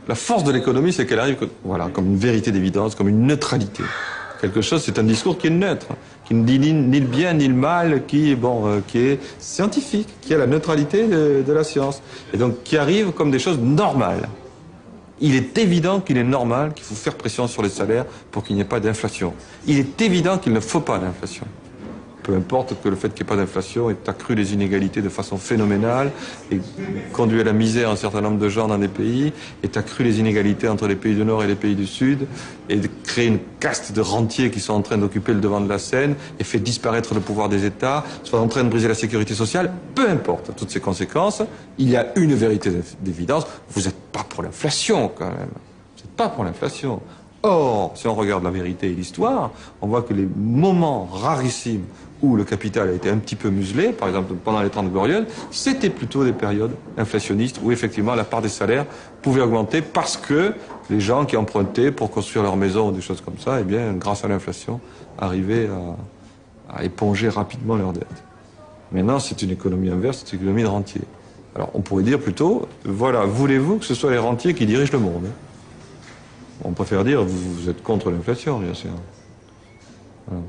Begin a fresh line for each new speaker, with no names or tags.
La force de l'économie, c'est qu'elle arrive voilà, comme une vérité d'évidence, comme une neutralité. Quelque chose, c'est un discours qui est neutre, qui ne dit ni le bien ni le mal, qui est scientifique, qui a la neutralité de la science. Et donc qui arrive comme des choses normales. Il est évident qu'il est normal qu'il faut faire pression sur les salaires pour qu'il n'y ait pas d'inflation. Il est évident qu'il ne faut pas d'inflation. Peu importe que le fait qu'il n'y ait pas d'inflation ait accru les inégalités de façon phénoménale et conduit à la misère un certain nombre de gens dans des pays, ait accru les inégalités entre les pays du Nord et les pays du Sud, et créé une caste de rentiers qui sont en train d'occuper le devant de la scène, et fait disparaître le pouvoir des États, soit en train de briser la sécurité sociale. Peu importe toutes ces conséquences, il y a une vérité d'évidence, vous n'êtes pas pour l'inflation quand même. Vous n'êtes pas pour l'inflation. Or, si on regarde la vérité et l'histoire, on voit que les moments rarissimes où le capital a été un petit peu muselé, par exemple pendant les 30 glorieuses, c'était plutôt des périodes inflationnistes où effectivement la part des salaires pouvait augmenter parce que les gens qui empruntaient pour construire leur maison ou des choses comme ça, eh bien, grâce à l'inflation, arrivaient à éponger rapidement leurs dettes. Maintenant, c'est une économie inverse, c'est une économie de rentiers. Alors, on pourrait dire plutôt, voilà, voulez-vous que ce soit les rentiers qui dirigent le monde ? On préfère dire, vous êtes contre l'inflation, bien sûr. Voilà.